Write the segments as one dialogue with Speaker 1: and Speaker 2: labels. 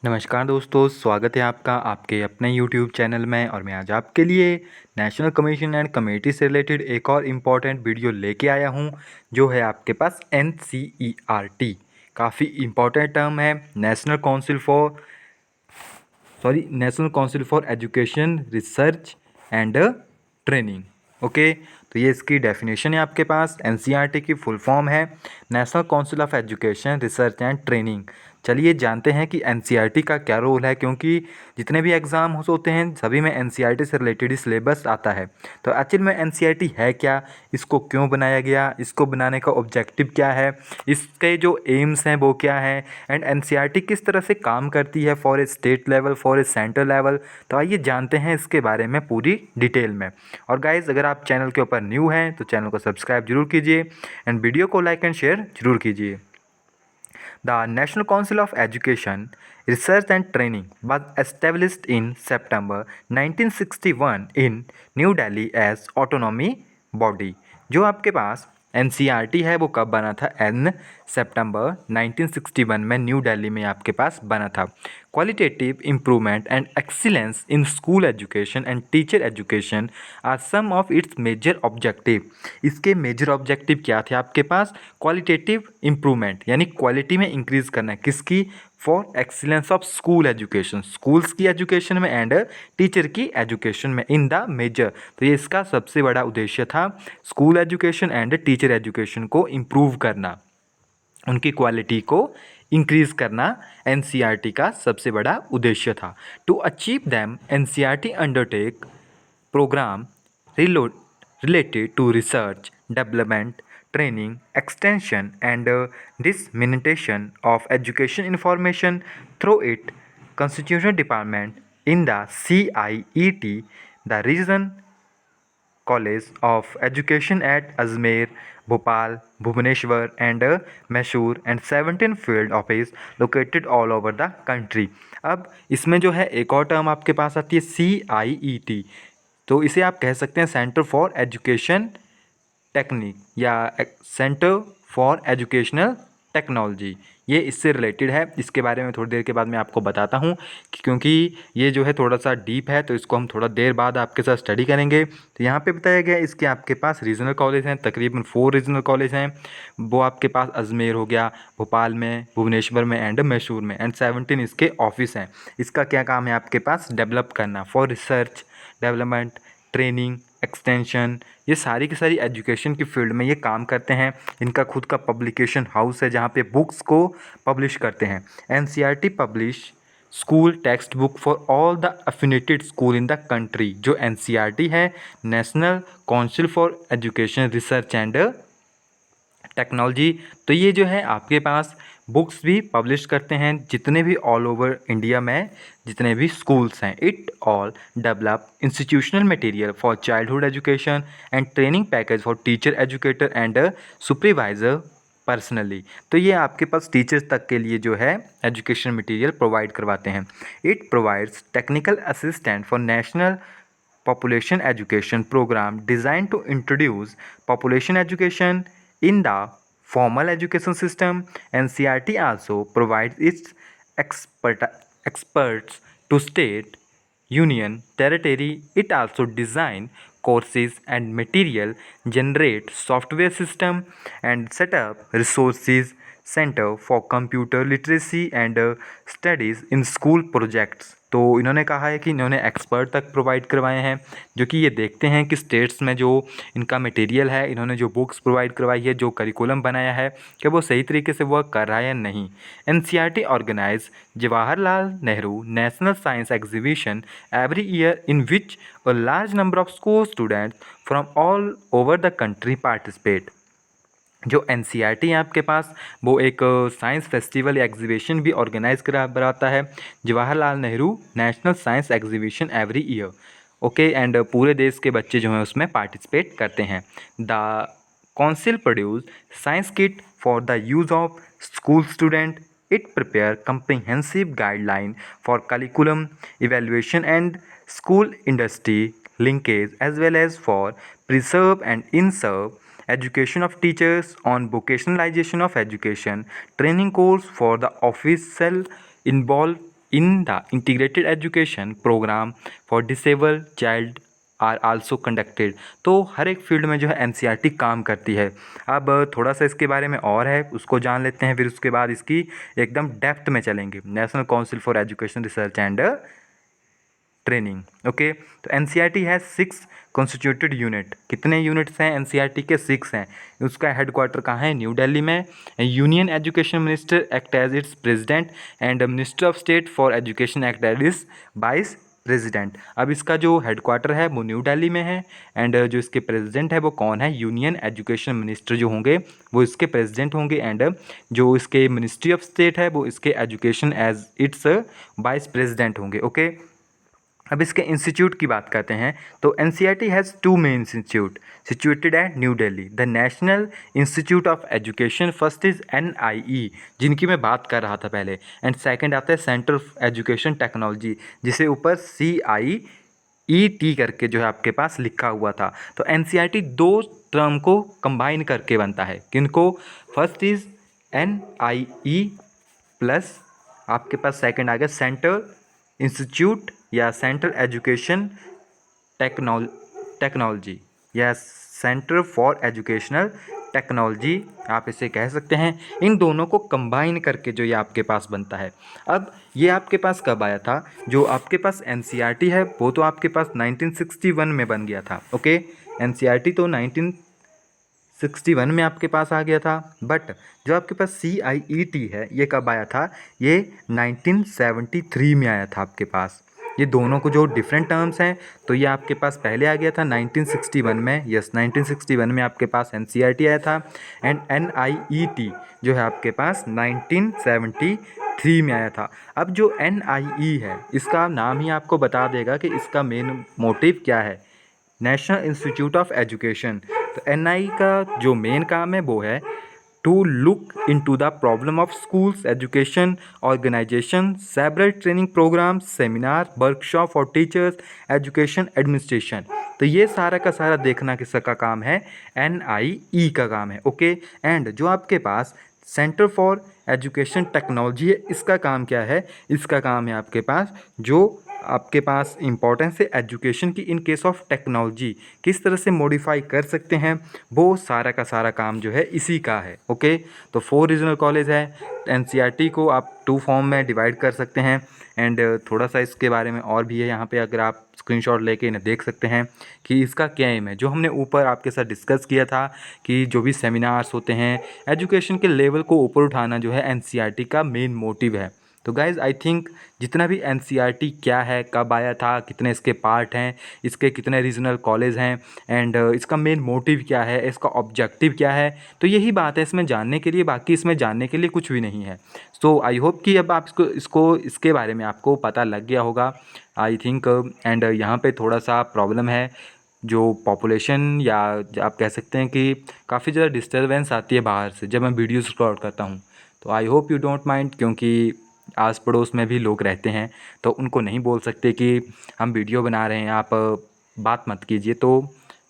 Speaker 1: नमस्कार दोस्तों, स्वागत है आपका आपके अपने यूट्यूब चैनल में। और मैं आज आपके लिए नेशनल कमीशन एंड कमेटी से रिलेटेड एक और इम्पॉर्टेंट वीडियो लेके आया हूँ, जो है आपके पास NCERT। काफ़ी इम्पॉर्टेंट टर्म है, national council for education research and training. Okay, तो ये इसकी डेफिनेशन है आपके पास। NCERT की फुल फॉर्म है national council of education research and training. चलिए जानते हैं कि NCERT का क्या रोल है, क्योंकि जितने भी एग्ज़ाम होते हैं सभी में NCERT से रिलेटेड ही सिलेबस आता है। तो एक्चुअल में NCERT है क्या, इसको क्यों बनाया गया, इसको बनाने का ऑब्जेक्टिव क्या है, इसके जो एम्स हैं वो क्या है, एंड NCERT किस तरह से काम करती है for a state level, for a central level. तो आइए जानते हैं इसके बारे में पूरी डिटेल में। और गाइज़, अगर आप चैनल के ऊपर न्यू हैं तो चैनल को सब्सक्राइब जरूर कीजिए एंड वीडियो को लाइक एंड शेयर जरूर कीजिए। The National Council of Education, Research and Training was established in September 1961 in New Delhi as autonomy body। जो आपके पास NCERT है वो कब बना था? सितंबर 1961 में न्यू दिल्ली में आपके पास बना था। Qualitative improvement and excellence in school education and teacher education are some of its major objective. इसके मेजर ऑब्जेक्टिव क्या थे आपके पास? क्वालिटेटिव इम्प्रूवमेंट यानी क्वालिटी में इंक्रीज करना है, किसकी? For excellence of school education, schools की एजुकेशन में एंड टीचर की एजुकेशन में इन द मेजर। तो ये इसका सबसे बड़ा उद्देश्य था, school education and teacher education को इम्प्रूव करना, उनकी क्वालिटी को इंक्रीज करना NCERT का सबसे बड़ा उद्देश्य था। To achieve them NCERT undertake programme related to research, development, training, extension, and dissemination of education information through its constitutional department in the CIET, the Region College of Education at Ajmer, Bhopal, Bhubaneswar, and Mysore, and 17 field office located all over the country। अब इसमें जो है एक और term आपके पास आती है CIET। तो इसे आप कह सकते हैं सेंटर फॉर एजुकेशन टेक्निक या सेंटर फॉर एजुकेशनल टेक्नोलॉजी। ये इससे रिलेटेड है, इसके बारे में थोड़ी देर के बाद मैं आपको बताता हूँ क्योंकि ये जो है थोड़ा सा डीप है, तो इसको हम थोड़ा देर बाद आपके साथ स्टडी करेंगे। तो यहाँ पे बताया गया इसके आपके पास रीजनल कॉलेज हैं, तकरीबन 4 रीजनल कॉलेज हैं। वो आपके पास अजमेर हो गया, भोपाल में, भुवनेश्वर में एंड मैसूर में, एंड 17 इसके ऑफिस हैं। इसका क्या काम है आपके पास? डेवलप करना, for research, development, training, extension, ये सारी की सारी एजुकेशन की फील्ड में ये काम करते हैं। इनका खुद का पब्लिकेशन हाउस है जहाँ पे बुक्स को पब्लिश करते हैं। NCERT publish school text book for all the affiliated school in the country. जो NCERT है, national council for education research and technology, तो ये जो है आपके पास बुक्स भी पब्लिश करते हैं जितने भी ऑल ओवर इंडिया में जितने भी स्कूल्स हैं। It all develop institutional material for childhood education and training package for teacher educator and supervisor personally. तो ये आपके पास टीचर्स तक के लिए जो है एजुकेशन मटेरियल प्रोवाइड करवाते हैं। It provides technical assistant for national population education program designed to introduce population education in the formal education system। NCERT also provides its experts to state, union, territory. It also design courses and material, generate software system, and set up resources center for computer literacy and studies in school projects। तो इन्होंने कहा है कि इन्होंने expert तक provide करवाए हैं जो कि ये देखते हैं कि स्टेट्स में जो इनका मटेरियल है, इन्होंने जो बुक्स प्रोवाइड करवाई है, जो करिकुलम बनाया है, कि वो सही तरीके से वर्क कर रहा है या नहीं। NCERT organise Jawaharlal Nehru national science exhibition every year in which a large number of school students from all over the country participate. जो NCERT है आपके पास, वो एक साइंस फेस्टिवल या एग्जीबिशन भी ऑर्गेनाइज कराता है, Jawaharlal Nehru national science exhibition every year. Okay, and पूरे देश के बच्चे जो हैं उसमें पार्टिसिपेट करते हैं। The council produce science kit for the use of school student. It prepare comprehensive guideline for curriculum evaluation and school industry linkage as well as for preserve and inserve education of teachers on vocationalization of education training course for the official involved in the integrated education programme for disabled child are also conducted. तो हर एक field में जो है NCERT काम करती है। अब थोड़ा सा इसके बारे में और है, उसको जान लेते हैं, फिर उसके बाद इसकी एकदम डेप्थ में चलेंगे। National council for education research and training. Okay, तो एनसीईआरटी है 6 कॉन्स्टिट्यूटेड यूनिट। कितने यूनिट्स हैं एनसीईआरटी के? 6 हैं। उसका हेडक्वार्टर कहाँ है? न्यू दिल्ली में। Union education minister act as its president and minister of state for education act as is vice president. अब इसका जो हेडक्वार्टर है वो न्यू दिल्ली में है एंड जो इसके प्रेसिडेंट है वो कौन है? यूनियन एजुकेशन मिनिस्टर जो होंगे वो इसके प्रेसिडेंट होंगे एंड जो इसके मिनिस्ट्री ऑफ स्टेट है वो इसके education as its vice president होंगे। ओके, अब इसके इंस्टीट्यूट की बात करते हैं तो NCERT has 2 main institute situated at New Delhi. The national institute of education, first is NIE जिनकी मैं बात कर रहा था पहले, एंड सेकंड आता है सेंटर ऑफ एजुकेशन टेक्नोलॉजी जिसे ऊपर CIET करके जो है आपके पास लिखा हुआ था। तो एनसीईआरटी 2 टर्म को कंबाइन करके बनता है। किनको? फर्स्ट इज़ NIE प्लस आपके पास सेकंड आ गया सेंट्रल इंस्टीट्यूट या सेंट्रल एजुकेशन टेक्नोलॉजी या सेंटर फॉर एजुकेशनल टेक्नोलॉजी आप इसे कह सकते हैं। इन दोनों को कंबाइन करके जो ये आपके पास बनता है। अब ये आपके पास कब आया था? जो आपके पास एनसीईआरटी है वो तो आपके पास 1961 में बन गया था। ओके, एनसीईआरटी तो 1961 में आपके पास आ गया था, बट जो आपके पास CIET है ये कब आया था? ये 1973 में आया था आपके पास। ये दोनों को जो डिफरेंट टर्म्स हैं तो ये आपके पास पहले आ गया था 1961 में। यस, 1961 में आपके पास एनसीईआरटी आया था एंड NIET जो है आपके पास 1973 में आया था। अब जो NIE है इसका नाम ही आपको बता देगा कि इसका मेन मोटिव क्या है, नेशनल इंस्टीट्यूट ऑफ एजुकेशन। तो NIE का जो मेन काम है वो है to look into the problem of schools education organisation, several training programme, seminar, workshop for teachers, education administration. तो ये सारा का सारा देखना किसका काम है? NIE का काम है। ओके, एंड जो आपके पास सेंटर फॉर एजुकेशन टेक्नोलॉजी है इसका काम क्या है? इसका काम है आपके पास जो आपके पास इम्पोर्टेंस है एजुकेशन की इन केस ऑफ टेक्नोलॉजी, किस तरह से मॉडिफाई कर सकते हैं, वो सारा का सारा काम जो है इसी का है। ओके, तो 4 रीजनल कॉलेज है। एनसीईआरटी को आप 2 फॉर्म में डिवाइड कर सकते हैं एंड थोड़ा सा इसके बारे में और भी है यहाँ पे, अगर आप स्क्रीनशॉट लेके इन्हें देख सकते हैं कि इसका क्या एम है। जो हमने ऊपर आपके साथ डिस्कस किया था कि जो भी सेमिनार्स होते हैं एजुकेशन के लेवल को ऊपर उठाना जो है एनसीईआरटी का मेन मोटिव है। तो गाइज़ आई थिंक जितना भी एनसीईआरटी क्या है, कब आया था, कितने इसके पार्ट हैं, इसके कितने रीजनल कॉलेज हैं एंड इसका मेन मोटिव क्या है, इसका ऑब्जेक्टिव क्या है, तो यही बात है इसमें जानने के लिए। बाकी इसमें जानने के लिए कुछ भी नहीं है। सो आई होप कि अब आप इसको इसके बारे में आपको पता लग गया होगा आई थिंक। एंड यहाँ पे थोड़ा सा प्रॉब्लम है, जो पॉपुलेशन या आप कह सकते हैं कि काफ़ी ज़्यादा डिस्टर्बेंस आती है बाहर से जब मैं वीडियोज़ रिकॉर्ड करता हूँ। तो I hope you don't mind, क्योंकि आस पड़ोस में भी लोग रहते हैं तो उनको नहीं बोल सकते कि हम वीडियो बना रहे हैं आप बात मत कीजिए। तो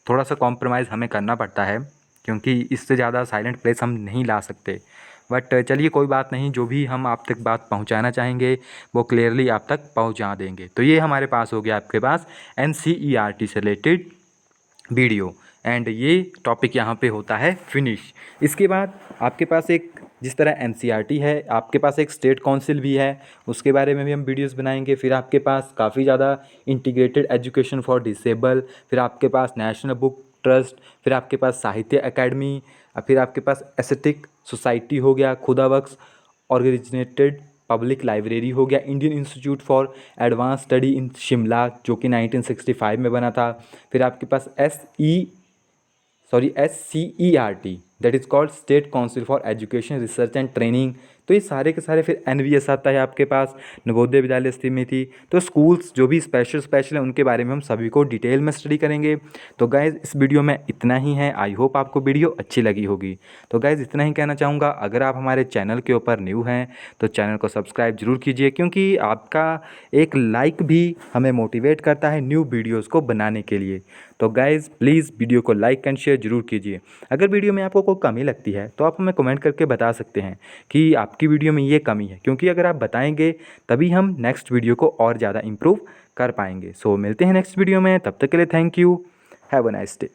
Speaker 1: थोड़ा सा कॉम्प्रोमाइज़ हमें करना पड़ता है क्योंकि इससे ज़्यादा साइलेंट प्लेस हम नहीं ला सकते। बट चलिए कोई बात नहीं, जो भी हम आप तक बात पहुंचाना चाहेंगे वो क्लियरली आप तक पहुंचा देंगे। तो ये हमारे पास हो गया आपके पास NCERT से रिलेटेड वीडियो एंड ये टॉपिक यहाँ पे होता है फिनिश। इसके बाद आपके पास एक जिस तरह NCERT है आपके पास एक स्टेट काउंसिल भी है, उसके बारे में भी हम वीडियोस बनाएंगे। फिर आपके पास काफ़ी ज़्यादा इंटीग्रेटेड एजुकेशन फॉर डिसेबल, फिर आपके पास नेशनल बुक ट्रस्ट, फिर आपके पास साहित्य अकेडमी, फिर आपके पास एस्थेटिक सोसाइटी हो गया, खुदा बख्श ऑर्गेनाइजेटेड पब्लिक लाइब्रेरी हो गया, Indian institute for advance study in Shimla जो कि 1965 में बना था। फिर आपके पास SCERT that is called state council for education research and training. तो ये सारे के सारे, फिर NVS आता है आपके पास, नवोदय विद्यालय समिति। तो स्कूल्स जो भी स्पेशल हैं उनके बारे में हम सभी को डिटेल में स्टडी करेंगे। तो गाइज़ इस वीडियो में इतना ही है, आई होप आपको वीडियो अच्छी लगी होगी। तो गाइज़ इतना ही कहना चाहूँगा, अगर आप हमारे चैनल के ऊपर न्यू हैं तो चैनल को सब्सक्राइब जरूर कीजिए, क्योंकि आपका एक लाइक भी हमें मोटिवेट करता है न्यू वीडियोज़ को बनाने के लिए। तो गाइज़ प्लीज़ वीडियो को लाइक एंड शेयर जरूर कीजिए। अगर वीडियो में आपको कोई कमी लगती है तो आप हमें कमेंट करके बता सकते हैं कि आप आपकी वीडियो में ये कमी है, क्योंकि अगर आप बताएंगे तभी हम नेक्स्ट वीडियो को और ज़्यादा इम्प्रूव कर पाएंगे। सो मिलते हैं नेक्स्ट वीडियो में, तब तक के लिए thank you, have a nice day.